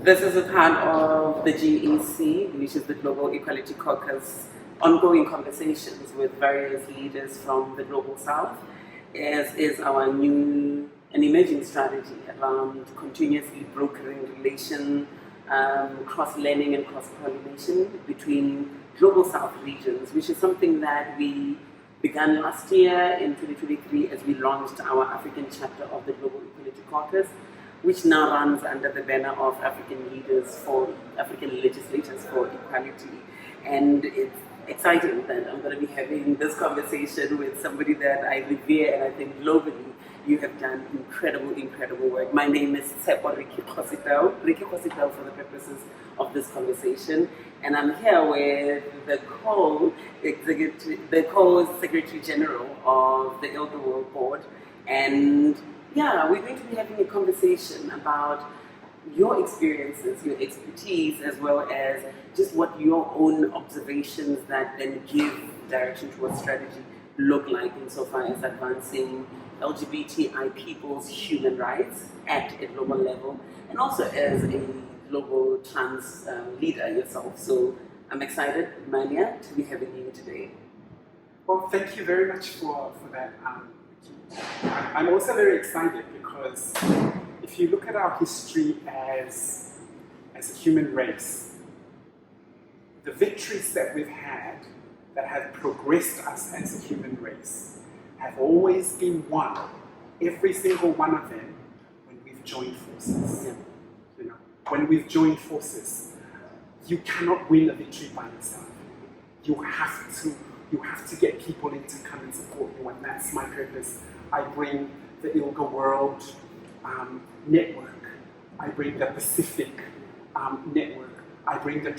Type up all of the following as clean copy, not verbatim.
This is a part of the GEC, which is the Global Equality Caucus, ongoing conversations with various leaders from the Global South, as is our new and emerging strategy around continuously brokering relation, cross-learning and cross-pollination between Global South regions, which is something that we began last year in 2023 as we launched our African chapter of the Global Equality Caucus, which now runs under the banner of African legislators for equality. And it's exciting that I'm going to be having this conversation with somebody that I revere, and I think globally you have done incredible work. My name is Ymania Ricki Kgositau for the purposes of this conversation, and I'm here with the co-secretary general of the ILGA World Board, and yeah, we're going to be having a conversation about your experiences, your expertise, as well as just what your own observations that then give direction to what strategy look like insofar as advancing LGBTI people's human rights at a global level, and also as a global trans leader yourself. So I'm excited, Ymania, to be having you today. Well, thank you very much for that. I'm also very excited because if you look at our history as a human race, the victories that we've had that have progressed us as a human race have always been won, every single one of them, when we've joined forces. Yeah. You know, when we've joined forces, you cannot win a victory by yourself. You have to get people in to come and support you, and that's my purpose. I bring the ILGA World network. I bring the Pacific network. I bring the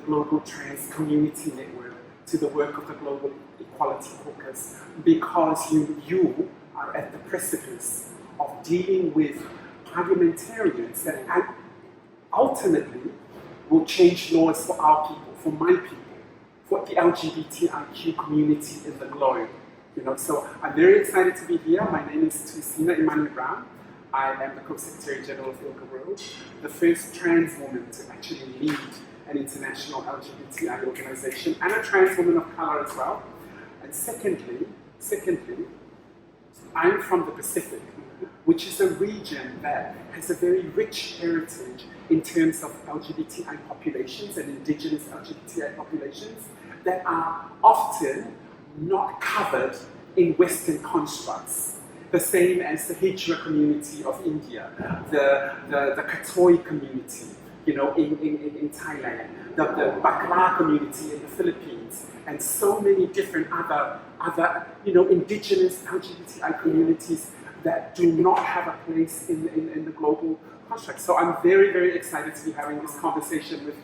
global trans community network to the work of the Global Equality Caucus, because you are at the precipice of dealing with parliamentarians that ultimately will change laws for our people, for my people, for the LGBTIQ community in the globe. You know, so I'm very excited to be here. My name is Ymania Brown. I am the Co-Secretary General of ILGA World, the first trans woman to actually lead an international LGBTI organization, and a trans woman of color as well. And secondly, I'm from the Pacific, which is a region that has a very rich heritage in terms of LGBTI populations and indigenous LGBTI populations that are often not covered in Western constructs. The same as the Hijra community of India, the Katoi community, you know, in Thailand, the Bakla community in the Philippines, and so many different other indigenous LGBTI communities that do not have a place in the global construct. So I'm very excited to be having this conversation with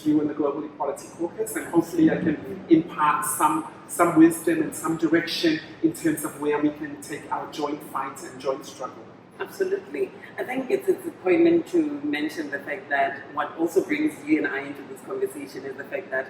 you and the Global Equality Caucus, and hopefully I can impart some wisdom and some direction in terms of where we can take our joint fight and joint struggle. Absolutely. I think it's important to mention the fact that what also brings you and I into this conversation is the fact that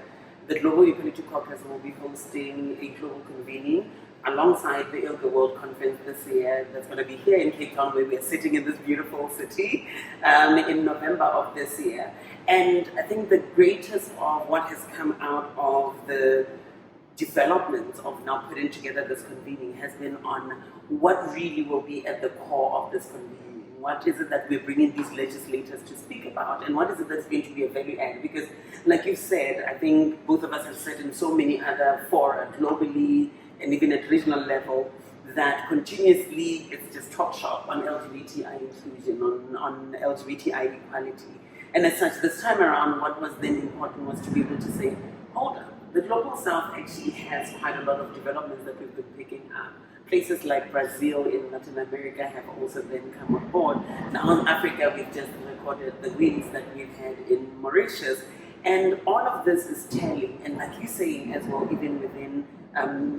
the Global Equality Caucus will be hosting a global convening alongside the ILGA World Conference this year that's going to be here in Cape Town, where we're sitting in this beautiful city in November of this year. And I think the greatest of what has come out of the development of now putting together this convening has been on what really will be at the core of this convening. What is it that we're bringing these legislators to speak about, and what is it that's going to be a value add? Because, like you said, I think both of us have said in so many other fora globally and even at regional level that continuously it's just talk shop on LGBTI inclusion, on LGBTI equality. And as such, this time around, what was then important was to be able to say, hold on, the Global South actually has quite a lot of developments that we've been picking up. Places like Brazil in Latin America have also then come on board. Now in Africa, we've just recorded the wins that we've had in Mauritius. And all of this is telling, and like you're saying as well, even within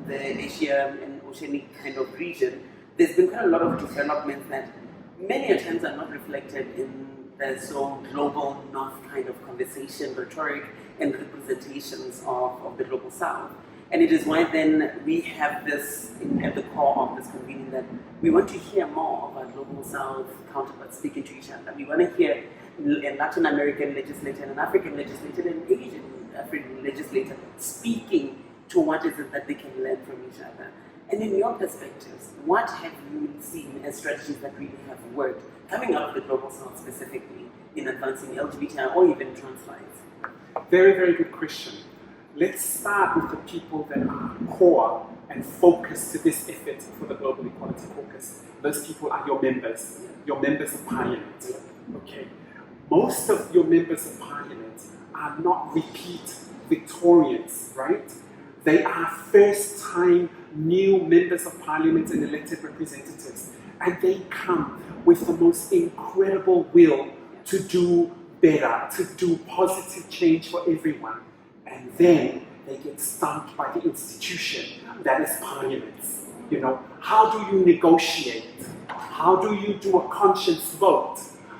the Asia and Oceanic kind of region, there's been quite a lot of developments that many a times are not reflected in the so global north kind of conversation, rhetoric, and representations of the Global South. And it is why then we have this at the core of this convening, that we want to hear more of our Global South counterparts speaking to each other. We want to hear a Latin American legislator and an African legislator and an Asian African legislator speaking to what is it that they can learn from each other. And in your perspectives, what have you seen as strategies that really have worked, coming out of the Global South specifically, in advancing LGBTI or even trans rights? Very, very good question. Let's start with the people that are core and focused to this effort for the Global Equality Caucus. Those people are your members of parliament. Okay. Most of your members of parliament are not repeat Victorians, right? They are first-time new members of parliament and elected representatives, and they come with the most incredible will to do better, to do positive change for everyone. And then they get stumped by the institution that is parliament. You know, how do you negotiate? How do you do a conscience vote?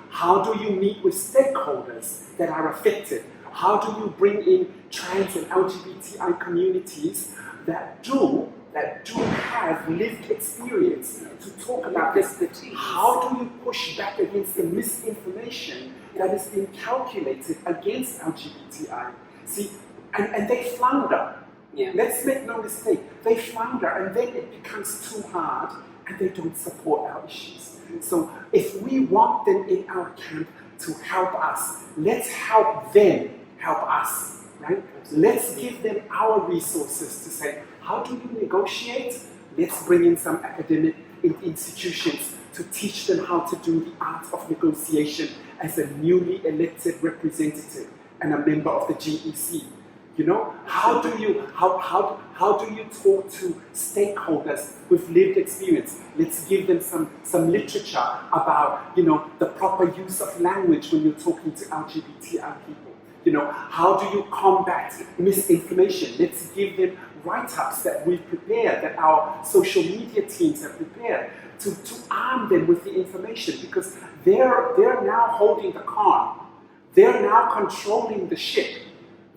How do you meet with stakeholders that are affected? How do you bring in trans and LGBTI communities that do have lived experience to talk about this? How do you push back against the misinformation that is being calculated against LGBTI? See, and they flounder. Yeah. Let's make no mistake, they flounder, and then it becomes too hard and they don't support our issues. So if we want them in our camp to help us, let's help them help us, right? Let's give them our resources to say, how do you negotiate? Let's bring in some academic institutions to teach them how to do the art of negotiation as a newly elected representative and a member of the GEC. You know, how do you talk to stakeholders with lived experience? Let's give them some literature about, you know, the proper use of language when you're talking to LGBTI people. You know, how do you combat misinformation? Let's give them write-ups that we've prepared, that our social media teams have prepared, to arm them with the information, because they're now holding the car. They're now controlling the ship.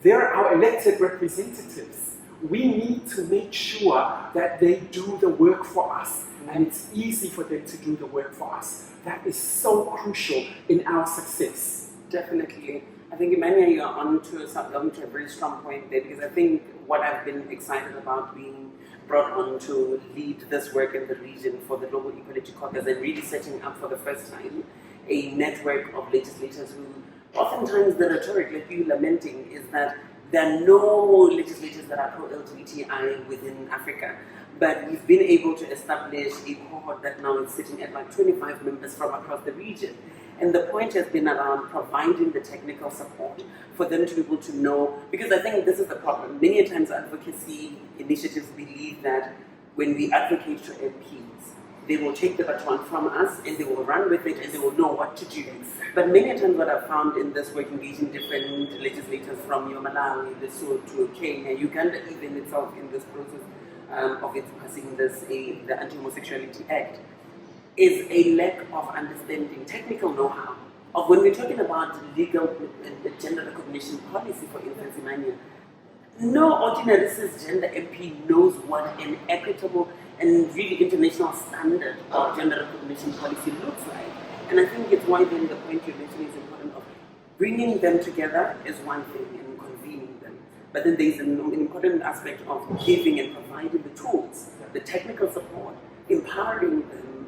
They're our elected representatives. We need to make sure that they do the work for us, and it's easy for them to do the work for us. That is so crucial in our success. Definitely. I think, Ymania, you're onto a very strong point there, because I think what I've been excited about being brought on to lead this work in the region for the Global Equality Caucus, and really setting up for the first time a network of legislators who, oftentimes the rhetoric, like you lamenting, is that there are no legislators that are pro-LGBTI within Africa. But we've been able to establish a cohort that now is sitting at like 25 members from across the region. And the point has been around providing the technical support for them to be able to know, because I think this is the problem. Many times advocacy initiatives believe that when we advocate to MPs, they will take the baton from us and they will run with it and they will know what to do. But many times what I've found in this work, engaging different legislators from Malawi, Lesotho, Kenya, Uganda even itself in this process of it passing this, the Anti-Homosexuality Act, is a lack of understanding, technical know-how, of when we're talking about legal and gender recognition policy, for instance, Ymania. No ordinary cisgender MP knows what an equitable and really international standard of gender recognition policy looks like. And I think it's why then the point you mentioned is important, of bringing them together is one thing and convening them. But then there's an important aspect of giving and providing the tools, the technical support, empowering them,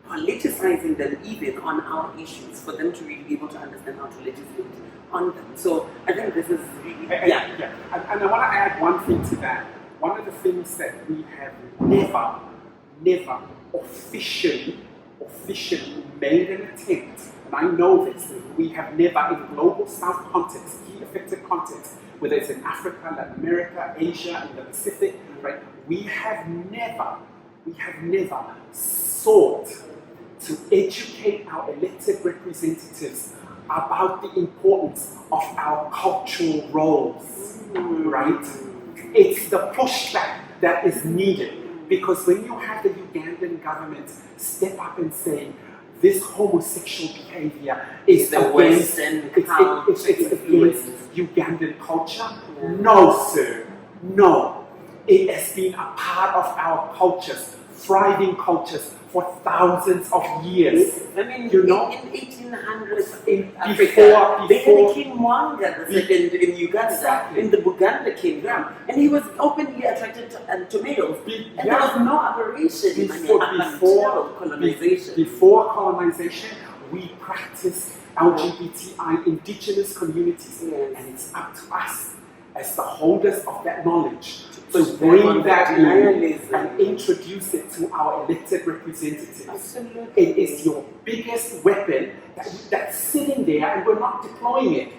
politicizing them even on our issues, for them to really be able to understand how to legislate on them. So I think this is really, yeah. And I want to add one thing to that. One of the things that we have never officially made an attempt, and I know this, we have never in global South context, key affected context, whether it's in Africa, Latin America, Asia, in the Pacific, right? We have never sought to educate our elected representatives about the importance of our cultural roles, right? It's the pushback that is needed, because when you have the Ugandan government step up and say, this homosexual behavior is against Ugandan culture. No, sir. No. It has been a part of our cultures, thriving cultures, for thousands of years. I mean, you know, in 1800s in Africa, they had before a King Mwanga II in Uganda, exactly. in the Buganda kingdom, and he was openly attracted to males. And there was no aberration before colonization. Before colonization, we practiced LGBTI indigenous communities, and it's up to us as the holders of that knowledge to bring that in and introduce it to our elected representatives. Absolutely. It is your biggest weapon that's sitting there and we're not deploying it.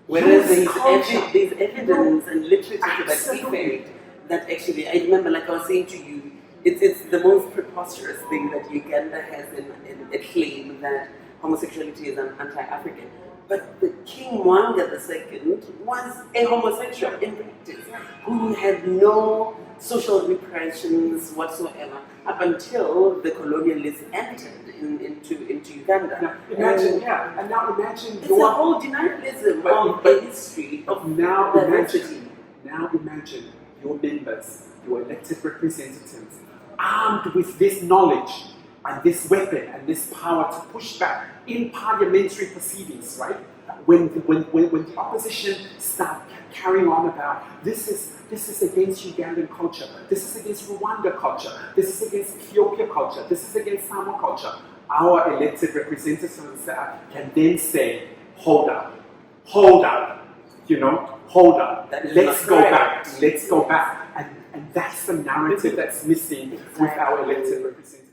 Whereas there's evidence and literature to that effect that actually, I remember, like I was saying to you, it's the most preposterous thing that Uganda has in a claim that homosexuality is anti-African. But the King Mwanga II was a homosexual in practice, who had no social repressions whatsoever up until the colonialists entered into Uganda. Now imagine, and now imagine it's a whole denialism of the history of diversity. Now imagine your members, your elected representatives, armed with this knowledge and this weapon and this power to push back in parliamentary proceedings, right? When the opposition start carrying on about this is against Ugandan culture, this is against Rwanda culture, this is against Ethiopia culture, this is against Samoa culture, our elected representatives can then say, hold up, hold up, let's go back, and that's the narrative that's missing with our elected representatives.